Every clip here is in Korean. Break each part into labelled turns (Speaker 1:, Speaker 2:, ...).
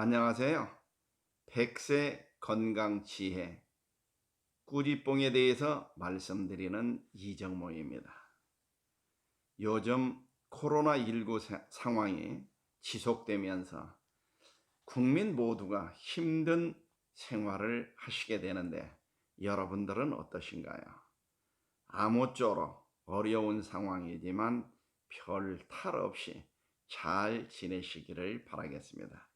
Speaker 1: 안녕하세요. 100세 건강지혜 꾸지뽕에 대해서 말씀드리는 이정모입니다. 요즘 코로나19 상황이 지속되면서 국민 모두가 힘든 생활을 하시게 되는데 여러분들은 어떠신가요? 아무쪼록 어려운 상황이지만 별 탈 없이 잘 지내시기를 바라겠습니다.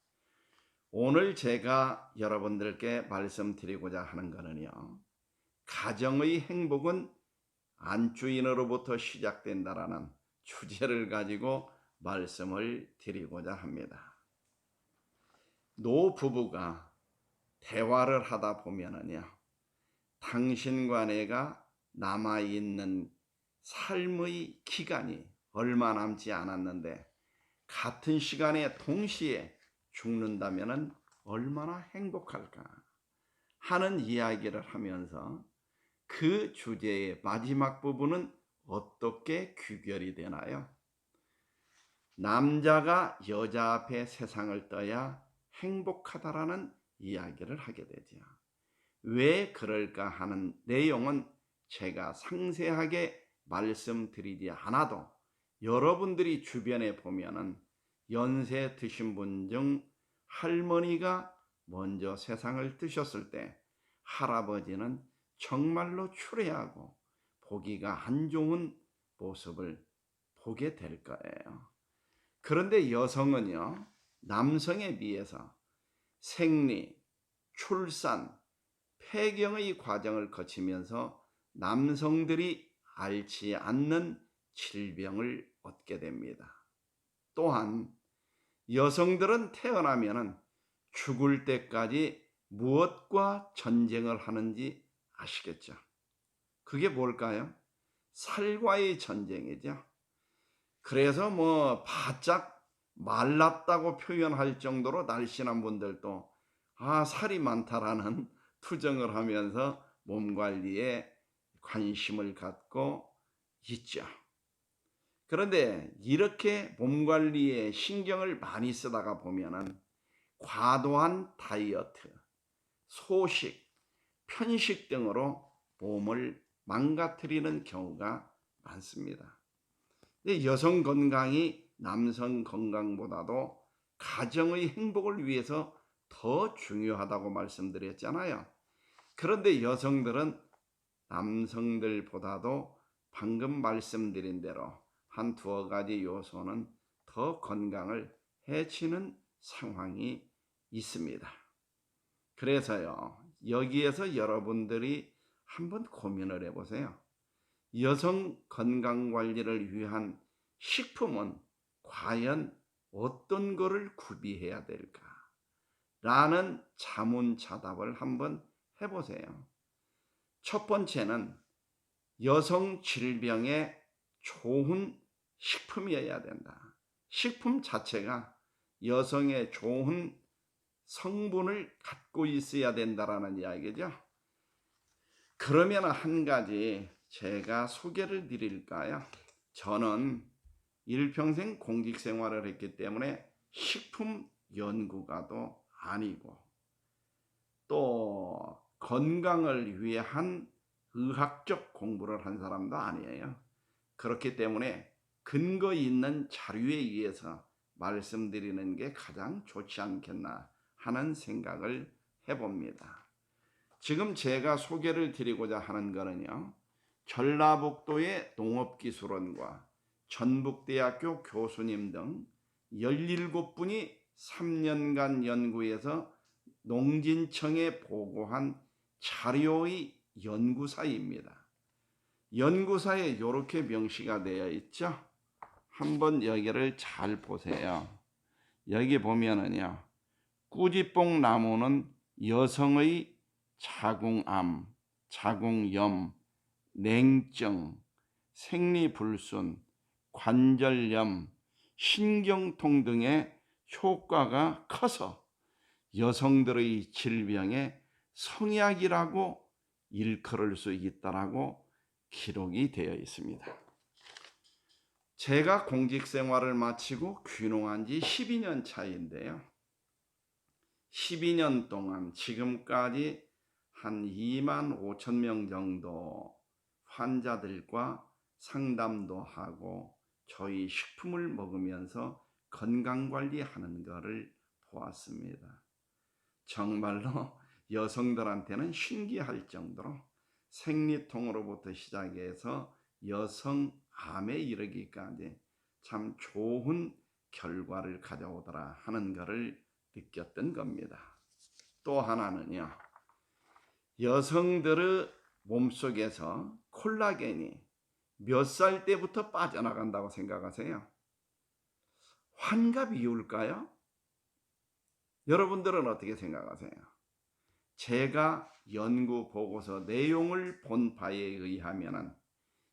Speaker 1: 오늘 제가 여러분들께 말씀드리고자 하는 것은요, 가정의 행복은 안주인으로부터 시작된다라는 주제를 가지고 말씀을 드리고자 합니다. 노부부가 대화를 하다 보면은요, 당신과 내가 남아있는 삶의 기간이 얼마 남지 않았는데 같은 시간에 동시에 죽는다면 얼마나 행복할까 하는 이야기를 하면서 그 주제의 마지막 부분은 어떻게 귀결이 되나요? 남자가 여자 앞에 세상을 떠야 행복하다라는 이야기를 하게 되죠. 왜 그럴까 하는 내용은 제가 상세하게 말씀드리지 않아도 여러분들이 주변에 보면은 연세 드신 분 중 할머니가 먼저 세상을 뜨셨을 때 할아버지는 정말로 추레하고 보기가 안 좋은 모습을 보게 될 거예요. 그런데 여성은요, 남성에 비해서 생리, 출산, 폐경의 과정을 거치면서 남성들이 앓지 않는 질병을 얻게 됩니다. 또한 여성들은 태어나면 죽을 때까지 무엇과 전쟁을 하는지 아시겠죠? 그게 뭘까요? 살과의 전쟁이죠. 그래서 바짝 말랐다고 표현할 정도로 날씬한 분들도 살이 많다라는 투정을 하면서 몸 관리에 관심을 갖고 있죠. 그런데 이렇게 몸 관리에 신경을 많이 쓰다가 보면은 과도한 다이어트, 소식, 편식 등으로 몸을 망가뜨리는 경우가 많습니다. 근데 여성 건강이 남성 건강보다도 가정의 행복을 위해서 더 중요하다고 말씀드렸잖아요. 그런데 여성들은 남성들보다도 방금 말씀드린 대로 한 두어 가지 요소는 더 건강을 해치는 상황이 있습니다. 그래서요, 여기에서 여러분들이 한번 고민을 해보세요. 여성 건강 관리를 위한 식품은 과연 어떤 거를 구비해야 될까? 라는 자문자답을 한번 해보세요. 첫 번째는 여성 질병에 좋은 식품이어야 된다. 식품 자체가 여성의 좋은 성분을 갖고 있어야 된다라는 이야기죠. 그러면 한 가지 제가 소개를 드릴까요? 저는 일평생 공직 생활을 했기 때문에 식품 연구가도 아니고 또 건강을 위한 의학적 공부를 한 사람도 아니에요. 그렇기 때문에 근거 있는 자료에 의해서 말씀드리는 게 가장 좋지 않겠나 하는 생각을 해봅니다. 지금 제가 소개를 드리고자 하는 거는요, 전라북도의 농업기술원과 전북대학교 교수님 등 17분이 3년간 연구해서 농진청에 보고한 자료의 연구사입니다. 연구사에 이렇게 명시가 되어 있죠. 한번 여기를 잘 보세요. 여기 보면은요, 꾸지뽕 나무는 여성의 자궁암, 자궁염, 냉증, 생리불순, 관절염, 신경통 등의 효과가 커서 여성들의 질병에 성약이라고 일컬을 수 있다라고 기록이 되어 있습니다. 제가 공직 생활을 마치고 귀농한 지 12년 차인데요. 12년 동안 지금까지 한 2만 5천 명 정도 환자들과 상담도 하고 저희 식품을 먹으면서 건강관리하는 것을 보았습니다. 정말로 여성들한테는 신기할 정도로 생리통으로부터 시작해서 여성암에 이르기까지 참 좋은 결과를 가져오더라 하는 것을 느꼈던 겁니다. 또 하나는요, 여성들의 몸속에서 콜라겐이 몇 살 때부터 빠져나간다고 생각하세요? 환갑 이후일까요? 여러분들은 어떻게 생각하세요? 제가 연구 보고서 내용을 본 바에 의하면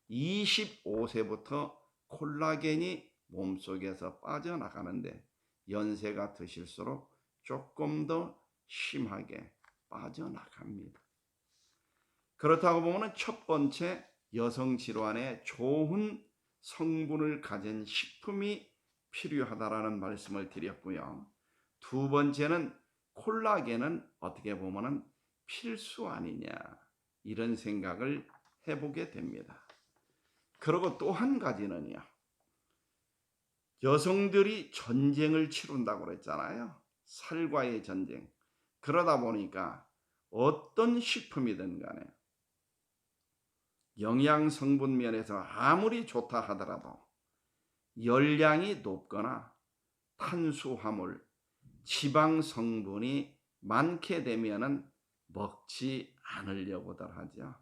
Speaker 1: 25세부터 콜라겐이 몸속에서 빠져나가는데 연세가 드실수록 조금 더 심하게 빠져나갑니다. 그렇다고 보면 첫 번째, 여성 질환에 좋은 성분을 가진 식품이 필요하다라는 말씀을 드렸고요. 두 번째는 콜라겐은 어떻게 보면 필수 아니냐, 이런 생각을 해보게 됩니다. 그리고 또 한 가지는요, 여성들이 전쟁을 치룬다고 그랬잖아요. 살과의 전쟁. 그러다 보니까 어떤 식품이든 간에 영양 성분 면에서 아무리 좋다 하더라도 열량이 높거나 탄수화물, 지방 성분이 많게 되면은 먹지 않으려고들 하죠.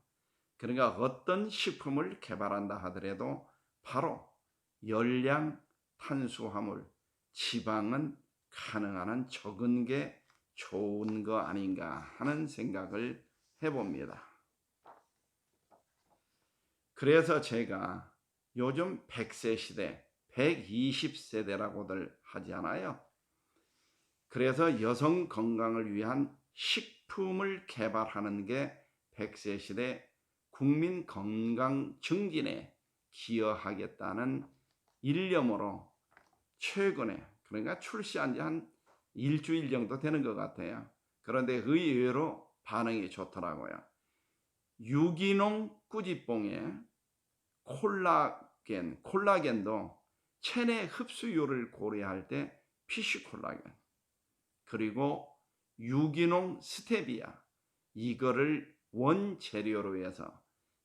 Speaker 1: 그러니까 어떤 식품을 개발한다 하더라도 바로 열량, 탄수화물, 지방은 가능한 한 적은 게 좋은 거 아닌가 하는 생각을 해봅니다. 그래서 제가 요즘 100세 시대, 120세대라고들 하잖아요. 그래서 여성 건강을 위한 식품을 개발하는 게 100세 시대 국민 건강 증진에 기여하겠다는 일념으로 최근에, 그러니까 출시한 지 한 일주일 정도 되는 것 같아요. 그런데 의외로 반응이 좋더라고요. 유기농 꾸지뽕에 콜라겐도 체내 흡수율을 고려할 때 피쉬 콜라겐, 그리고 유기농 스테비아, 이거를 원재료로 해서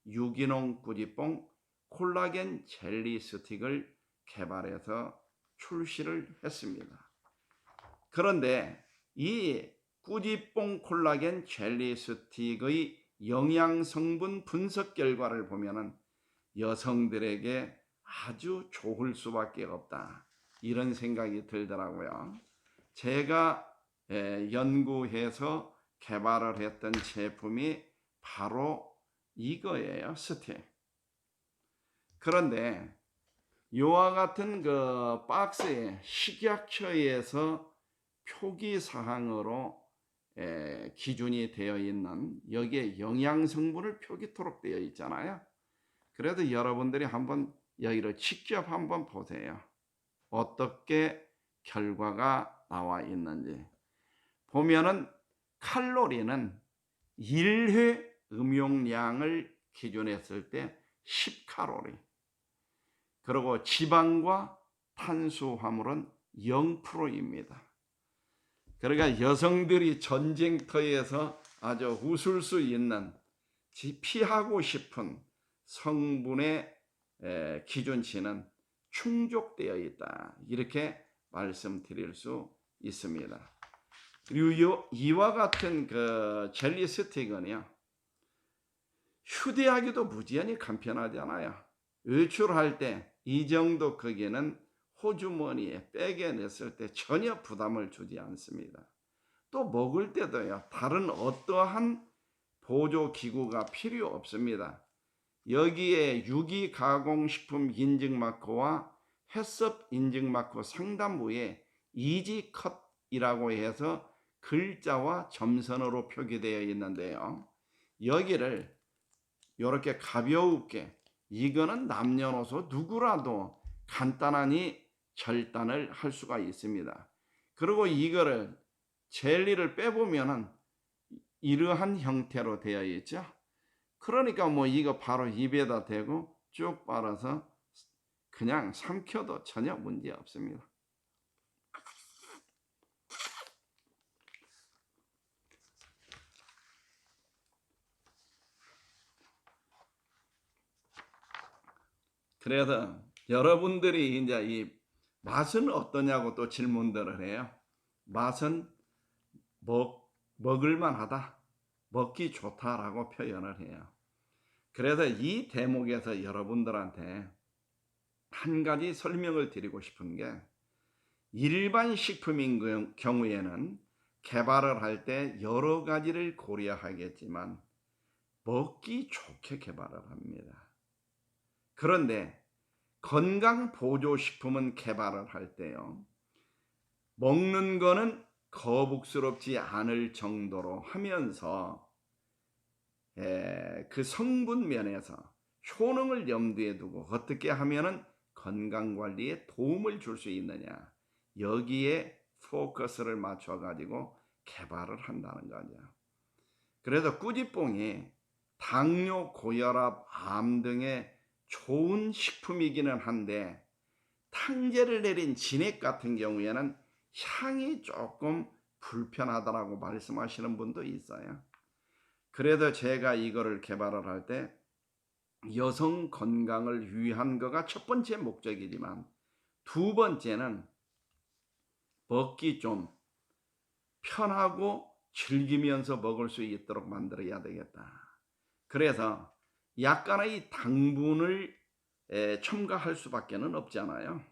Speaker 1: 유기농 꾸지뽕 콜라겐 젤리 스틱을 개발해서 출시를 했습니다. 그런데 이 꾸지뽕 콜라겐 젤리 스틱의 영양 성분 분석 결과를 보면은 여성들에게 아주 좋을 수밖에 없다, 이런 생각이 들더라고요. 제가 연구해서 개발을 했던 제품이 바로 이거예요, 스틱. 그런데 이와 같은 그 박스에 식약처에서 표기 사항으로 기준이 되어 있는, 여기에 영양 성분을 표기토록 되어 있잖아요. 그래도 여러분들이 한번 여기를 직접 한번 보세요. 어떻게 결과가 나와 있는지 보면은 칼로리는 1회 음용량을 기준했을 때 10칼로리, 그리고 지방과 탄수화물은 0%입니다. 그러니까 여성들이 전쟁터에서 아주 웃을 수 있는, 피하고 싶은 성분의 기준치는 충족되어 있다, 이렇게 말씀드릴 수 있습니다. 그리고 이와 같은 그 젤리 스틱은요, 휴대하기도 무지하니 간편하잖아요. 외출할 때 이 정도 크기는 호주머니에 백에 넣었을 때 전혀 부담을 주지 않습니다. 또 먹을 때도요, 다른 어떠한 보조기구가 필요 없습니다. 여기에 유기가공식품 인증마크와 햇섭 인증마크 상단부에 이지컷이라고 해서 글자와 점선으로 표기되어 있는데요, 여기를 이렇게 가볍게, 이거는 남녀노소 누구라도 간단하니 절단을 할 수가 있습니다. 그리고 이거를 젤리를 빼보면은 이러한 형태로 되어 있죠. 그러니까 뭐 이거 바로 입에다 대고 쭉 빨아서 그냥 삼켜도 전혀 문제 없습니다. 그래서 여러분들이 이제 이 맛은 어떠냐고 또 질문들을 해요. 맛은 먹을만하다, 먹기 좋다라고 표현을 해요. 그래서 이 대목에서 여러분들한테 한 가지 설명을 드리고 싶은 게, 일반 식품인 경우에는 개발을 할 때 여러 가지를 고려하겠지만 먹기 좋게 개발을 합니다. 그런데 건강 보조식품은 개발을 할 때요, 먹는 거는 거북스럽지 않을 정도로 하면서 그 성분 면에서 효능을 염두에 두고 어떻게 하면은 건강 관리에 도움을 줄 수 있느냐, 여기에 포커스를 맞춰 가지고 개발을 한다는 거죠. 그래서 꾸지뽕이 당뇨, 고혈압, 암 등의 좋은 식품이기는 한데, 탕제를 내린 진액 같은 경우에는 향이 조금 불편하다라고 말씀하시는 분도 있어요. 그래서 제가 이거를 개발을 할 때 여성 건강을 위한 거가 첫 번째 목적이지만, 두 번째는 먹기 좀 편하고 즐기면서 먹을 수 있도록 만들어야 되겠다. 그래서 약간의 당분을 첨가할 수밖에 없잖아요.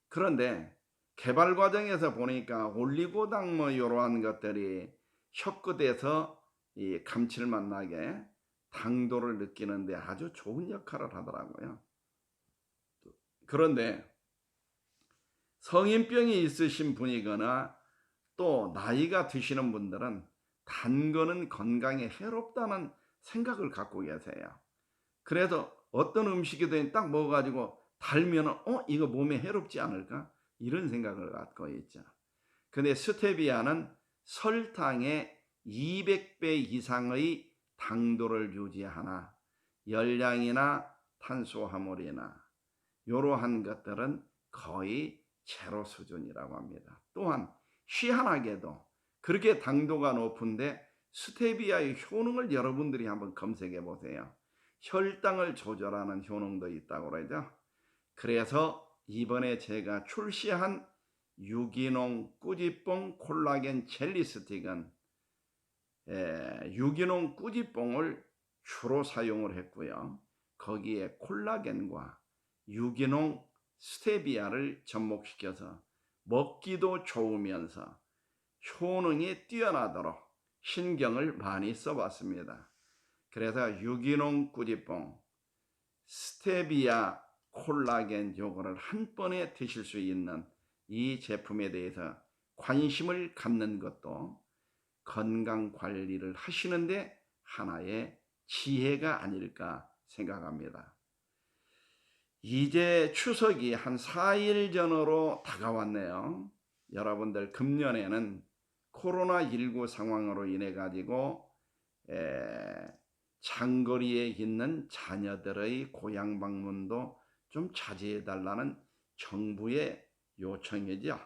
Speaker 1: 그런데 개발 과정에서 보니까 올리고당 뭐 이러한 것들이 혀끝에서 이 감칠맛 나게 당도를 느끼는데 아주 좋은 역할을 하더라고요. 그런데 성인병이 있으신 분이거나 또 나이가 드시는 분들은 단 거는 건강에 해롭다는 생각을 갖고 계세요. 그래서 어떤 음식이든 딱 먹어가지고 달면 이거 몸에 해롭지 않을까? 이런 생각을 갖고 있죠. 근데 스테비아는 설탕의 200배 이상의 당도를 유지하나 열량이나 탄수화물이나 이러한 것들은 거의 제로 수준이라고 합니다. 또한 희한하게도 그렇게 당도가 높은데 스테비아의 효능을 여러분들이 한번 검색해 보세요. 혈당을 조절하는 효능도 있다고 그러죠. 그래서 이번에 제가 출시한 유기농 꾸지뽕 콜라겐 젤리 스틱은 유기농 꾸지뽕을 주로 사용을 했고요. 거기에 콜라겐과 유기농 스테비아를 접목시켜서 먹기도 좋으면서 효능이 뛰어나도록 신경을 많이 써봤습니다. 그래서 유기농 꾸지뽕, 스테비아, 콜라겐 요거를 한 번에 드실 수 있는 이 제품에 대해서 관심을 갖는 것도 건강 관리를 하시는데 하나의 지혜가 아닐까 생각합니다. 이제 추석이 한 4일 전으로 다가왔네요. 여러분들 금년에는 코로나19 상황으로 인해 가지고 장거리에 있는 자녀들의 고향 방문도 좀 자제해 달라는 정부의 요청이죠.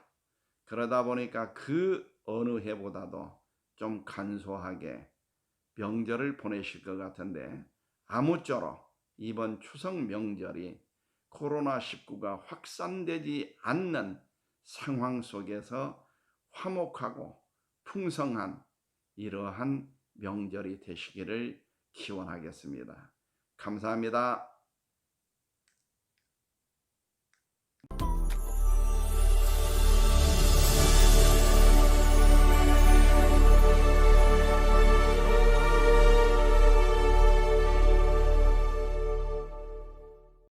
Speaker 1: 그러다 보니까 그 어느 해보다도 좀 간소하게 명절을 보내실 것 같은데, 아무쪼록 이번 추석 명절이 코로나19가 확산되지 않는 상황 속에서 화목하고 풍성한 이러한 명절이 되시기를 기원하겠습니다. 감사합니다.